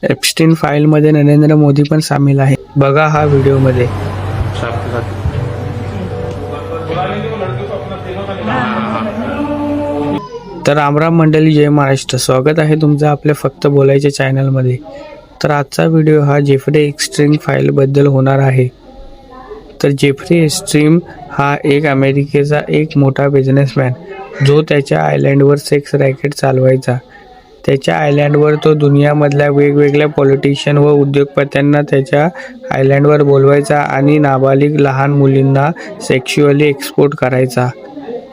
Epstein फाईलमध्ये नरेंद्र मोदी पण सामील आहे. बघा हा व्हिडिओमध्ये. तर रामराम मंडळी, जय महाराष्ट्र. स्वागत आहे तुमचं आपल्या फक्त बोलायच्या चॅनलमध्ये. तर आजचा व्हिडिओ हा जेफ्री एप्स्टीन फाईलबद्दल होणार आहे. तर जेफ्री एप्स्टीन हा एक अमेरिकेचा एक मोठा बिझनेसमॅन, जो त्याच्या आयलँडवर सेक्स रॅकेट चालवायचा. त्याच्या आयलँडवर तो दुनियामधल्या वेगवेगळ्या पॉलिटिशियन व उद्योगपत्यांना त्याच्या आयलँडवर बोलवायचा आणि नाबालिग लहान मुलींना सेक्शुअली एक्सप्लोट करायचा.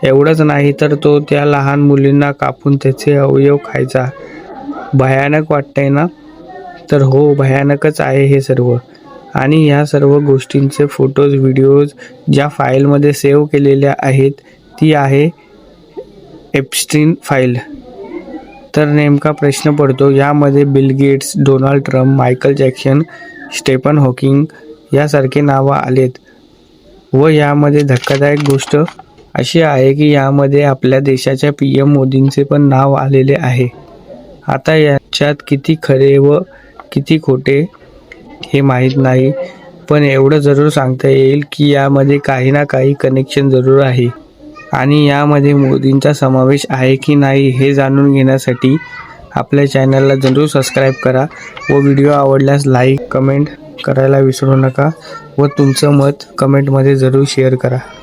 एवढंच नाही तर तो त्या लहान मुलींना कापून त्याचे अवयव खायचा. भयानक वाटतंय ना? तर हो, भयानकच आहे हे सर्व. आणि ह्या सर्व गोष्टींचे फोटोज, व्हिडिओज ज्या फाईलमध्ये सेव्ह केलेल्या आहेत ती आहे एप्स्टीन फाईल. तर नेमका प्रश्न पडतो, यामध्ये Bill Gates, Donald Trump, Michael Jackson, Stephen Hawking यासारखे नावं आलेत. व यामध्ये धक्कादायक गोष्ट अशी आहे की यामध्ये आपल्या देशाच्या PM मोदींचे पण नाव आलेले आहे. आता याच्यात किती खरे व किती खोटे हे माहीत नाही, पण एवढं जरूर सांगता येईल की यामध्ये काही ना काही कनेक्शन जरूर आहे. आणि यामध्ये मोदींचा समावेश आहे की नाही हे जाणून घेण्यासाठी आपल्या चॅनलला जरूर सबस्क्राईब करा व व्हिडिओ आवडल्यास लाईक, कमेंट करायला विसरू नका व तुमचं मत कमेंटमध्ये जरूर शेअर करा.